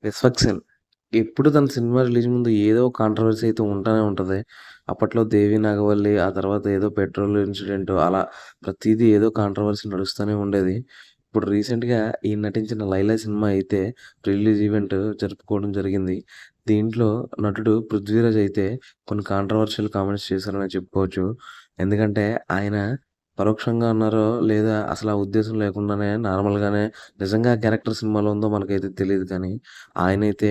'విస్వక్సేన్' ఎప్పుడు తన cinema release ముందు ఏదో ఒక కాంట్రోవర్సీ అయితే ఉంటానే ఉంటది. అప్పట్లో 'దేవి నాగవల్లి' ఆ తర్వాత ఏదో పెట్రోల్ ఇన్సిడెంట్ అలా ప్రతీదీ ఏదో కాంట్రోవర్సీ నడుస్తూనే ఉండేది. ఇప్పుడు రీసెంట్‌గా ఈయన నటించిన 'లైలా' సినిమా అయితే రిలీజ్ ఈవెంట్ జరుపుకోవడం జరిగింది. దీంట్లో నటుడు 'పృథ్వీరాజ్' అయితే కొన్ని కాంట్రోవర్షియల్ కామెంట్స్ చేశారనే చెప్పుకోవచ్చు. ఎందుకంటే ఆయన పరోక్షంగా అన్నారో లేదా అసలు ఆ ఉద్దేశం లేకుండానే నార్మల్‌గానే నిజంగా ఆ క్యారెక్టర్ సినిమాలో ఉందో మనకైతే తెలీదు కానీ ఆయనైతే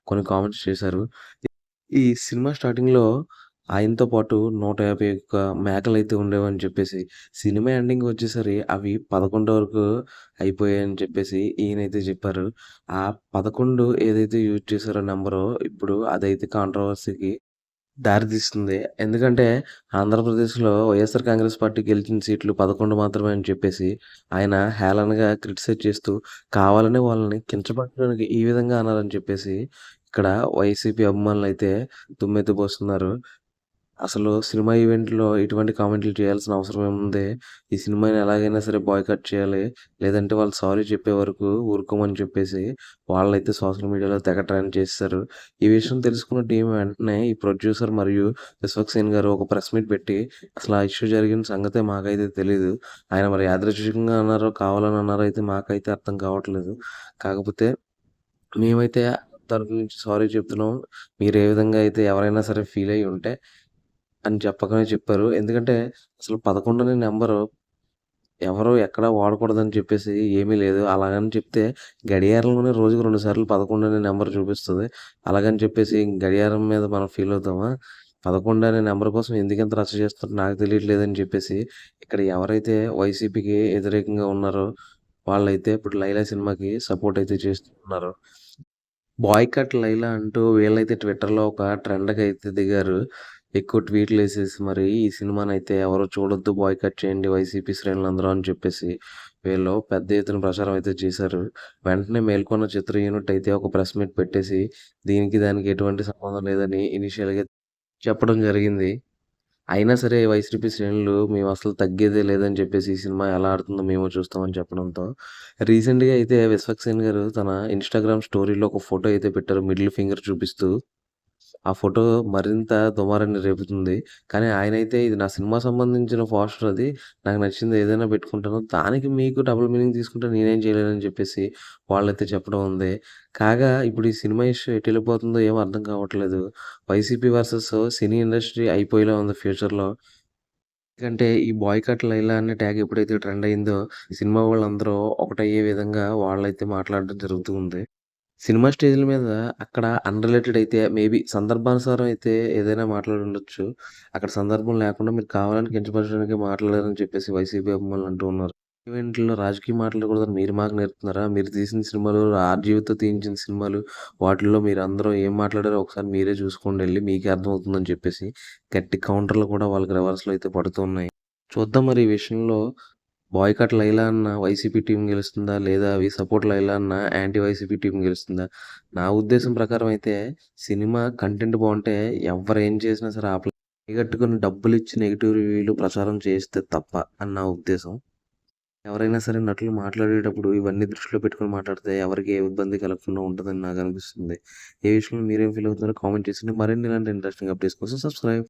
కొన్ని కామెంట్స్ చేశారు. ఈ సినిమా స్టార్టింగ్‌లో ఆయనతో పాటు 151 మేకలైతే ఉండేవని చెప్పేసి, సినిమా ఎండింగ్ వచ్చేసరి అవి 11 వరకు అయిపోయాయని చెప్పేసి ఈయనైతే చెప్పారు. ఆ 11 ఏదైతే యూజ్ చేశారో నంబరు ఇప్పుడు అదైతే కాంట్రోవర్సీకి దారితీస్తుంది. ఎందుకంటే ఆంధ్రప్రదేశ్‌లో వైఎస్ఆర్ కాంగ్రెస్ పార్టీ గెలిచిన సీట్లు 11 మాత్రమే అని చెప్పేసి ఆయన హేళనగా క్రిటిసైజ్ చేస్తూ కావాలనే వాళ్ళని కించపరచడానికి ఈ విధంగా అన్నారని చెప్పేసి ఇక్కడ వైసీపీ అభిమానులైతే దుమ్మెత్తిపోస్తున్నారు. అసలు సినిమా ఈవెంట్‌లో ఇటువంటి కామెంట్‌లు చేయాల్సిన అవసరం ఏముంది? ఈ సినిమాని ఎలాగైనా సరే బాయ్‌కాట్ చేయాలి. లేదంటే వాళ్ళు సారీ చెప్పే వరకు ఊరుకోమని చెప్పేసి వాళ్ళైతే సోషల్ మీడియాలో తెగ ట్రెండ్ చేసేసారు. ఈ విషయం తెలుసుకున్న టీమ్ వెంటనే ఈ ప్రొడ్యూసర్ మరియు విశ్వక్సేన్ గారు ఒక ప్రెస్ మీట్ పెట్టి అసలు ఆ ఇష్యూ జరిగిన సంగతే మాకైతే తెలీదు. ఆయన మరి యాదృచ్ఛికంగా అన్నారో, కావాలని అన్నారో అయితే మాకైతే అర్థం కావట్లేదు. కాకపోతే మేమైతే తరపు నుంచి సారీ చెప్తున్నాం. మీరు ఏ విధంగా అయితే ఎవరైనా సరే ఫీల్ అయ్యి ఉంటే అని చెప్పకనే చెప్పారు. ఎందుకంటే అసలు 11 అనే నంబరు ఎవరు ఎక్కడ వాడకూడదని చెప్పేసి ఏమీ లేదు. అలాగని చెప్తే గడియారంలోనే రోజుకి 2 సార్లు 11 అనే నంబర్ చూపిస్తది. అలాగని చెప్పేసి గడియారం మీద మనం ఫీల్ అవుతామా? 11 అనే నంబర్ కోసం ఎందుకింత రచ్చ చేస్తున్నారో నాకు తెలియట్లేదని చెప్పేసి ఇక్కడ ఎవరైతే వైసీపీకి వ్యతిరేకంగా ఉన్నారో వాళ్ళైతే ఇప్పుడు 'లైలా' సినిమాకి సపోర్ట్ అయితే చేస్తున్నారు. బాయ్‌కట్ లైలా అంటూ వీళ్ళైతే ట్విట్టర్‌లో ఒక ట్రెండ్‌కైతే దిగారు. ఎక్కువ ట్వీట్‌లేసేసి మరి ఈ సినిమానైతే ఎవరు చూడొద్దు బాయ్‌కట్ చేయండి వైసీపీ శ్రేణులందరూ అని చెప్పేసి వీళ్ళు పెద్ద ఎత్తున ప్రచారం అయితే చేశారు. వెంటనే మేల్కొన్న చిత్ర యూనిట్ అయితే ఒక ప్రెస్ మీట్ పెట్టేసి దీనికి దానికి ఎటువంటి సంబంధం లేదని ఇనీషియల్‌గా చెప్పడం జరిగింది. అయినా సరే వైసీపీ శ్రేణులు మేమసలు తగ్గేదే లేదని చెప్పేసి, ఈ సినిమా ఎలా ఆడుతుందో మేము చూస్తామని చెప్పడంతో, రీసెంట్‌గా అయితే విశ్వక్సేన్ గారు తన ఇన్‌స్టాగ్రామ్ స్టోరీలో ఒక ఫోటో అయితే పెట్టారు మిడిల్ ఫింగర్ చూపిస్తూ. ఆ ఫోటో మరింత దుమారాన్ని రేపుతుంది. కానీ ఆయనైతే ఇది నా సినిమా సంబంధించిన పోస్టర్ అది. నాకు నచ్చింది ఏదైనా పెట్టుకుంటాను. దానికి మీకు డబుల్ మీనింగ్ తీసుకుంటే నేనేం చేయలేనని చెప్పేసి వాళ్ళైతే చెప్పడం ఉంది. కాగా ఇప్పుడు ఈ సినిమా ఇష్యూ ఎటెళ్ళిపోతుందో ఏమో అర్థం కావట్లేదు. వైసీపీ వర్సెస్ సినీ ఇండస్ట్రీ అయిపోయేలా ఉంది ఫ్యూచర్‌లో. ఎందుకంటే ఈ బాయ్‌కట్ లైలా అనే ట్యాగ్ ఎప్పుడైతే ట్రెండ్ అయిందో, సినిమా వాళ్ళందరూ ఒకటయ్యే విధంగా వాళ్ళైతే మాట్లాడడం జరుగుతూ ఉంది. సినిమా స్టేజ్‌ల మీద అక్కడ అన్‌రిలేటెడ్ అయితే మేబీ సందర్భానుసారం అయితే ఏదైనా మాట్లాడుండొచ్చు. అక్కడ సందర్భం లేకుండా మీరు కావాలని కించపరచడానికి మాట్లాడారని చెప్పేసి వైసీపీ అభిమానులు అంటూ ఉన్నారు. ఈవెంట్‌లో రాజకీయం మాట్లాడకూడదని మీరు మాకు నేర్పుతున్నారా? మీరు తీసిన సినిమాలు, ఆర్‌జీవితో తీయించిన సినిమాలు, వాటిల్లో మీరందరూ ఏం మాట్లాడారో ఒకసారి మీరే చూసుకోండెళ్లి. మీకే అర్థమవుతుందని చెప్పేసి గట్టి కౌంటర్‌లు కూడా వాళ్ళకి రివర్స్‌లో అయితే పడుతూ ఉన్నాయి. చూద్దాం మరి ఈ విషయంలో బాయ్‌కట్ లైలా అన్న వైసీపీ టీమ్ గెలుస్తుందా? లేదా వి సపోర్ట్ లైలా అన్న యాంటీ వైసీపీ టీమ్ గెలుస్తుందా? నా ఉద్దేశం ప్రకారం అయితే సినిమా కంటెంట్ బావుంటే ఎవ్వరేం చేసినా సరే ఆపలేం. పైగట్టుకొని డబ్బులిచ్చి నెగెటివ్ రివ్యూలు ప్రచారం చేస్తే తప్ప అని నా ఉద్దేశం. ఎవరైనా సరే నటులు మాట్లాడేటప్పుడు ఇవన్నీ దృష్టిలో పెట్టుకొని మాట్లాడితే ఎవరికీ ఏ ఇబ్బంది కలగకుండా ఉంటదని నాకనిపిస్తుంది. ఏ విషయంలో మీరేం ఫీల్ అవుతున్నారో కామెంట్ చేయండి. మరిన్ని ఇలాంటి ఇంట్రెస్టింగ్ అప్డేట్స్ కోసం సబ్స్క్రైబ్.